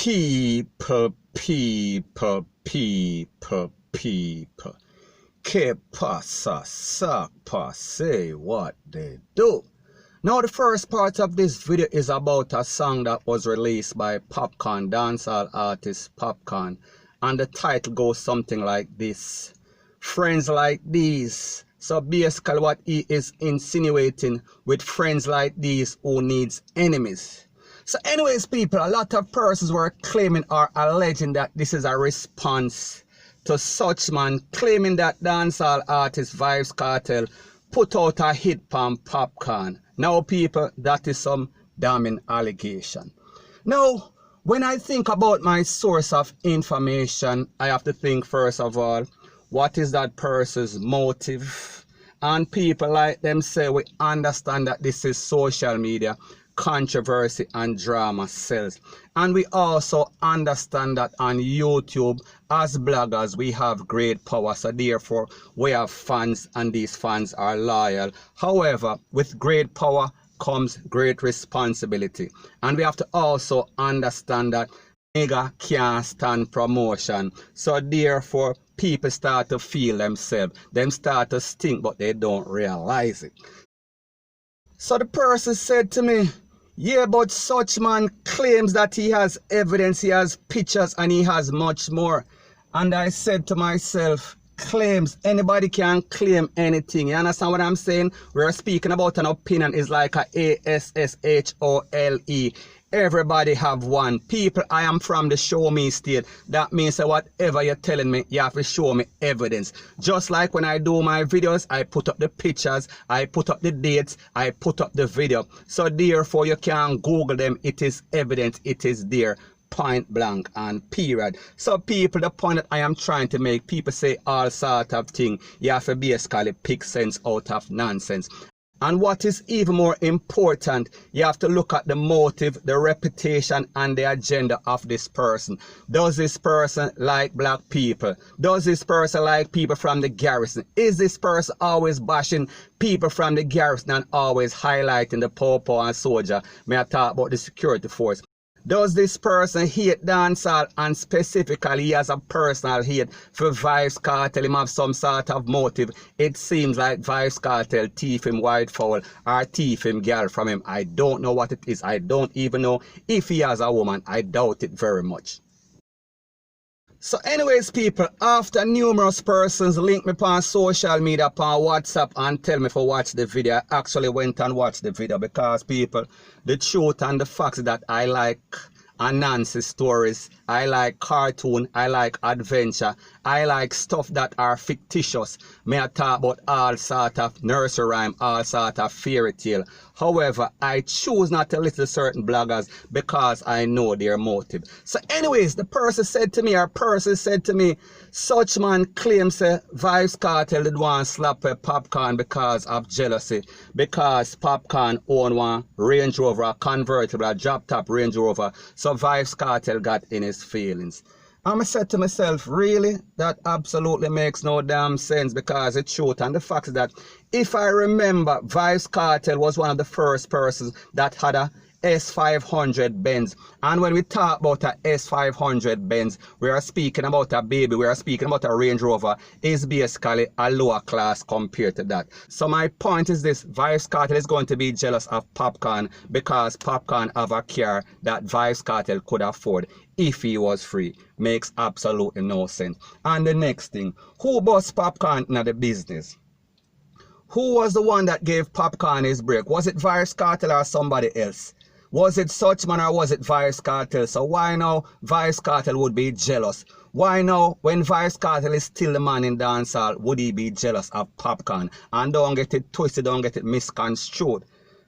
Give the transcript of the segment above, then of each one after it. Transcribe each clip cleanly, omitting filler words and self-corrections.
People. Que pasa, sapa, say what they do. Now the first part of this video is about a song that was released by Popcaan dancehall artist Popcaan, and the title goes something like this: Friends like these. So basically what he is insinuating with friends like these who needs enemies. So anyways people, a lot of persons were claiming or alleging that this is a response to such man claiming that dancehall artist Vybz Kartel put out a hit on Popcaan. Now people, that is some damning allegation. Now, when I think about my source of information, I have to think first of all, what is that person's motive? And people like them say we understand that this is social media, controversy and drama sells. And we also understand that on YouTube, as bloggers, we have great power. So therefore, we have fans and these fans are loyal. However, with great power comes great responsibility. And we have to also understand that nigga can't stand promotion. So therefore, people start to feel themselves. Them start to stink, but they don't realize it. So the person said to me, yeah, but such man claims that he has evidence, he has pictures, and he has much more. And I said to myself, claims, anybody can claim anything. You understand what I'm saying? We're speaking about an opinion is like a ASSHOLE. Everybody have one. People, I am from the show me state. That means that whatever you're telling me, you have to show me evidence. Just like when I do my videos, I put up the pictures, I put up the dates, I put up the video. So therefore, you can Google them. It is evidence. It is there. Point blank and period. So people, the point that I am trying to make, people say all sort of things. You have to basically pick sense out of nonsense. And what is even more important, you have to look at the motive, the reputation, and the agenda of this person. Does this person like black people? Does this person like people from the garrison? Is this person always bashing people from the garrison and always highlighting the popo and soldier? May I talk about the security force? Does this person hate dancehall, and specifically he has a personal hate for Vybz Kartel? Him have some sort of motive. It seems like Vybz Kartel thief him white fowl or thief him girl from him. I don't know what it is. I don't even know if he has a woman. I doubt it very much. So anyways people, after numerous persons link me on social media, on WhatsApp, and tell me to watch the video, I actually went and watched the video because people, the truth and the facts that I like Anansi stories, I like cartoon, I like adventure, I like stuff that are fictitious. May I talk about all sort of nursery rhyme, all sort of fairy tale. However, I choose not to listen to certain bloggers because I know their motive. So anyways, the person said to me, such man claims Vybz Kartel did want to slap a Popcaan because of jealousy. Because Popcaan owned one Range Rover, a convertible, a drop top Range Rover. So Vybz Kartel got in his feelings. I said to myself, really? That absolutely makes no damn sense, because the truth and the fact is that if I remember, Vybz Kartel was one of the first persons that had a S500 Benz. And when we talk about a S500 Benz, we are speaking about a baby, we are speaking about a Range Rover. Is basically a lower class compared to that. So my point is this: Vybz Kartel is going to be jealous of Popcaan because Popcaan have a car that Vybz Kartel could afford if he was free. Makes absolutely no sense. And the next thing, who bust Popcaan in the business? Who was the one that gave Popcaan his break? Was it Vybz Kartel or somebody else? Was it such man or was it Vybz Kartel? So why now Vybz Kartel would be jealous? Why now, when Vybz Kartel is still the man in dancehall, would he be jealous of Popcaan? And don't get it twisted, don't get it misconstrued.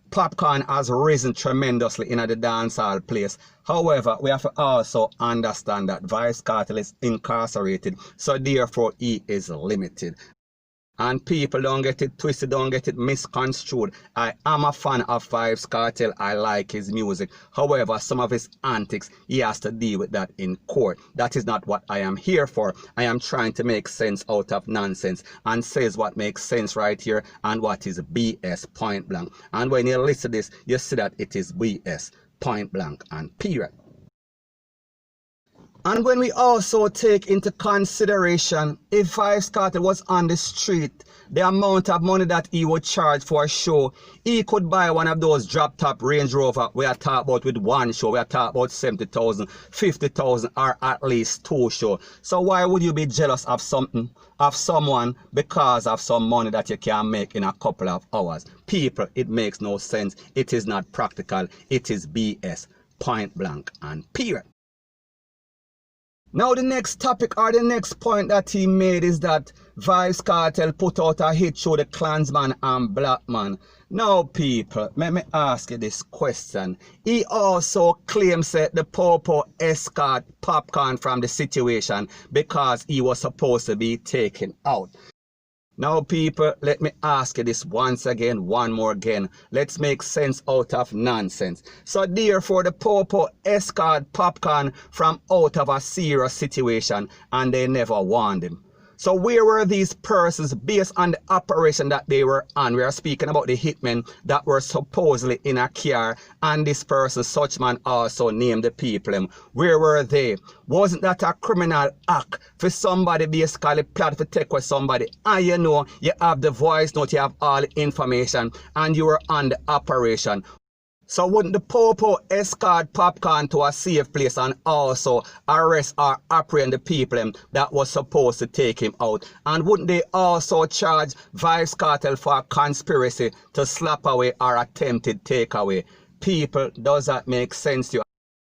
Popcaan has risen tremendously in the dancehall place. However, we have to also understand that Vybz Kartel is incarcerated, so therefore he is limited. And people, don't get it twisted, don't get it misconstrued. I am a fan of Vybz Kartel. I like his music. However, some of his antics, he has to deal with that in court. That is not what I am here for. I am trying to make sense out of nonsense and says what makes sense right here and what is BS, point blank. And when you listen to this, you see that it is BS, point blank and period. And when we also take into consideration if Vybz Kartel was on the street, the amount of money that he would charge for a show, he could buy one of those drop-top Range Rover we are talking about with one show. We are talking about 70,000, 50,000, or at least 2 shows. So why would you be jealous of something, of someone, because of some money that you can make in a couple of hours? People, it makes no sense. It is not practical. It is BS. Point blank and period. Now the next topic or the next point that he made is that Vybz Kartel put out a hit show, the Klansman and Blackman. Now people, let me ask you this question. He also claims that the Popo escort Popcaan from the situation because he was supposed to be taken out. Now people, let me ask you this once again, one more again. Let's make sense out of nonsense. So therefore the Popo escort Popcaan from out of a serious situation and they never warned him. So where were these persons based on the operation that they were on? We are speaking about the hitmen that were supposedly in a car, and this person, such man, also named the people. Where were they? Wasn't that a criminal act for somebody basically plot to take with somebody? And you know, you have the voice note, you have all the information, and you were on the operation. So wouldn't the Popo escort Popcaan to a safe place and also arrest or apprehend the people that was supposed to take him out? And wouldn't they also charge Vybz Kartel for a conspiracy to slap away or attempted takeaway? People, does that make sense to you?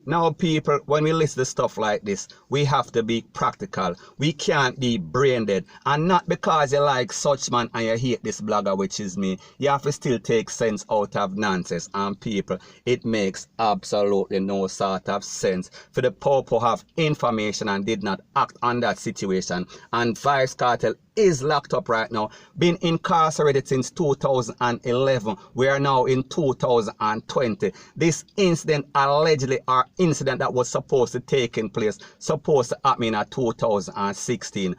Now people, when we listen to stuff like this, we have to be practical. We can't be brain dead. And not because you like such man and you hate this blogger, which is me. You have to still take sense out of nonsense. And people, it makes absolutely no sort of sense for the Popo have information and did not act on that situation. And Vybz Kartel is locked up right now, been incarcerated since 2011. We are now in 2020. This incident allegedly or incident that was supposed to take place, supposed to happen in 2016.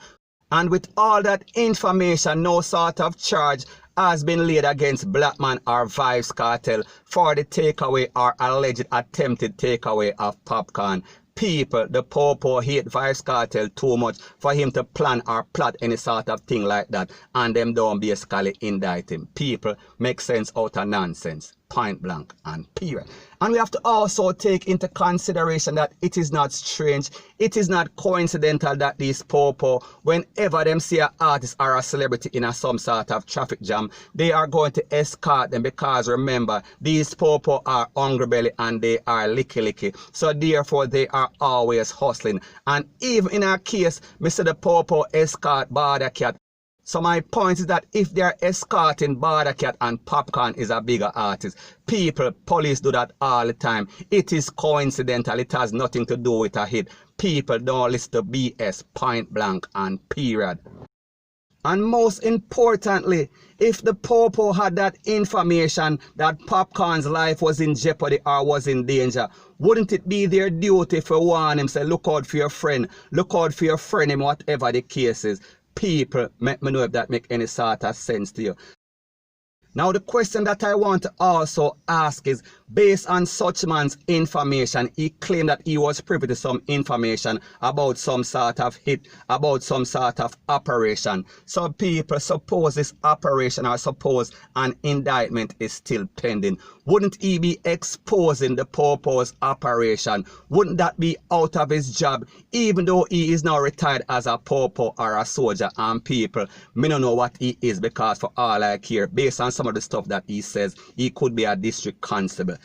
And with all that information, no sort of charge has been laid against Blackman or Vybz Kartel for the takeaway or alleged attempted takeaway of Popcaan. People, the Popo hate Vybz Kartel too much for him to plan or plot any sort of thing like that, and them don't basically indict him. People, make sense out of nonsense. Point blank and period. And we have to also take into consideration that it is not strange, it is not coincidental that these Popo, whenever them see an artist or a celebrity in some sort of traffic jam, they are going to escort them, because remember, these Popo are hungry belly and they are licky. So therefore they are always hustling. And even in our case, Mr. the Popo escort Border Cat. So my point is that if they are escorting Border Cat and Popcaan is a bigger artist, people, police do that all the time. It is coincidental. It has nothing to do with a hit. People don't listen to BS, point blank and period. And most importantly, if the Popo had that information that Popcaan's life was in jeopardy or was in danger, wouldn't it be their duty for warn him, say, look out for your friend, in whatever the case is? People, let me know if that make any sort of sense to you. Now the question that I want to also ask is, based on such man's information, he claimed that he was privy to some information about some sort of hit, about some sort of operation. So people, suppose this operation or suppose an indictment is still pending. Wouldn't he be exposing the Popo's operation? Wouldn't that be out of his job, even though he is now retired as a Popo or a soldier? And people, me don't know what he is, because for all I care, based on some of the stuff that he says, he could be a district constable.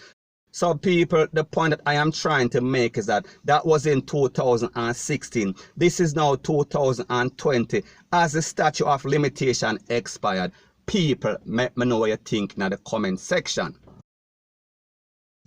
So people, the point that I am trying to make is that was in 2016. This is now 2020, as the statute of limitation expired. People, let me know what you think in the comment section.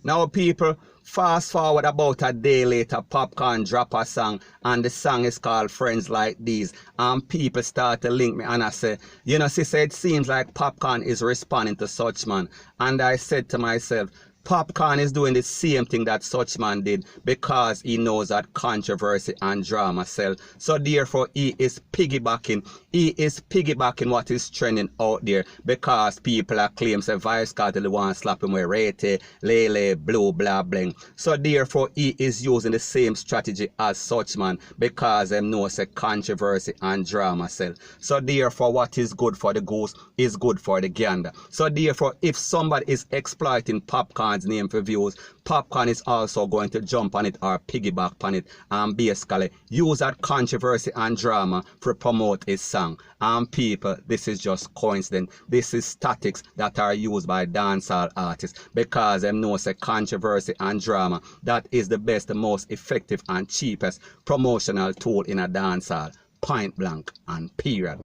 Now people, fast forward about a day later, Popcaan drop a song, and the song is called Friends Like These. And people start to link me, and I say, you know, she said, it seems like Popcaan is responding to such man. And I said to myself, Popcaan is doing the same thing that such man did because he knows that controversy and drama sell. So therefore he is piggybacking. He is piggybacking what is trending out there because people are claiming say Vybz Kartel the one slap him with Rete, Lele, Blue, blah, bling. So therefore he is using the same strategy as such man because them know say controversy and drama sell. So therefore what is good for the goose is good for the gander. So therefore if somebody is exploiting Popcaan's name for views, Popcaan is also going to jump on it or piggyback on it and basically use that controversy and drama to promote his song. And people, this is just coincidence. This is tactics that are used by dancehall artists because them know say controversy and drama, that is the best, the most effective and cheapest promotional tool in a dancehall. Point blank and period.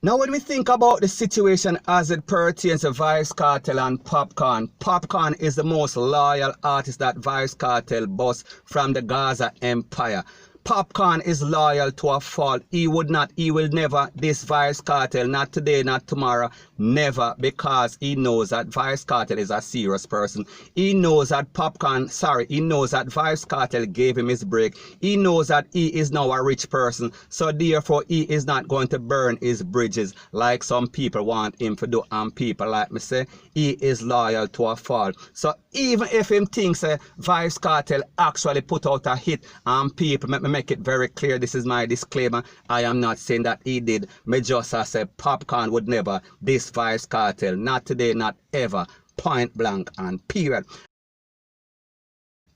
Now when we think about the situation as it pertains to Vybz Kartel and Popcaan, Popcaan is the most loyal artist that Vybz Kartel boasts from the Gaza Empire. Popcaan is loyal to a fault. He will never diss Vybz Kartel, not today, not tomorrow, never, because he knows that Vybz Kartel is a serious person. He knows that he knows that Vybz Kartel gave him his break. He knows that he is now a rich person, so therefore he is not going to burn his bridges like some people want him to do, and people like me say, he is loyal to a fault. So even if him thinks Vybz Kartel actually put out a hit and people make it very clear, this is my disclaimer, I am not saying that he did. Me just say Popcaan would never diss Vybz Kartel, not today, not ever, point blank and period.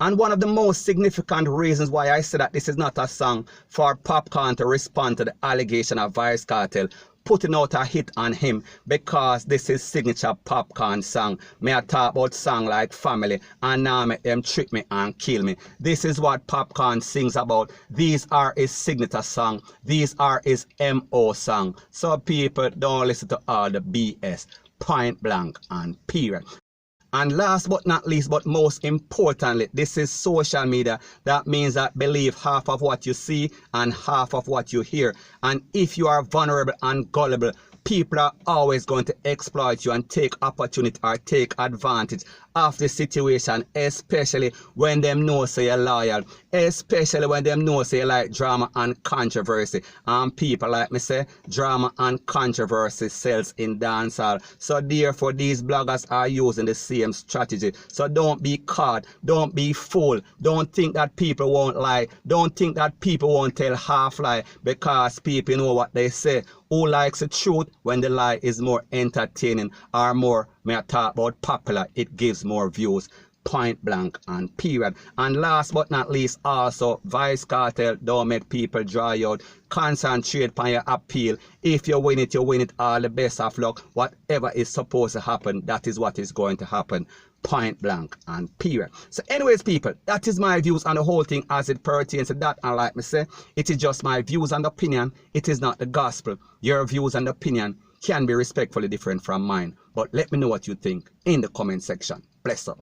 And one of the most significant reasons why I say that this is not a song for Popcaan to respond to the allegation of Vybz Kartel putting out a hit on him, because this is signature Popcaan song. May I talk about song like Family and now make them trick me and kill me. This is what Popcaan sings about. These are his signature song. These are his MO song. So people, don't listen to all the BS. Point blank and period. And last but not least, but most importantly, this is social media. That means that believe half of what you see and half of what you hear. And if you are vulnerable and gullible, people are always going to exploit you and take opportunity or take advantage of the situation, especially when them know say you're loyal, especially when them know say you like drama and controversy. And people like me say, drama and controversy sells in dancehall. So therefore these bloggers are using the same strategy. So don't be caught, don't be fooled, don't think that people won't lie, don't think that people won't tell half lie, because people know what they say. Who likes the truth when the lie is more entertaining or more, may I talk about popular, it gives more views. Point blank and period. And last but not least, also Vybz Kartel, don't make people dry out. Concentrate on your appeal. If you win it, you win it. All the best of luck. Whatever is supposed to happen, that is what is going to happen. Point blank and period. So anyways people, that is my views on the whole thing as it pertains to that. And like me say, it is just my views and opinion. It is not the gospel. Your views and opinion can be respectfully different from mine. But let me know what you think in the comment section. Bless up.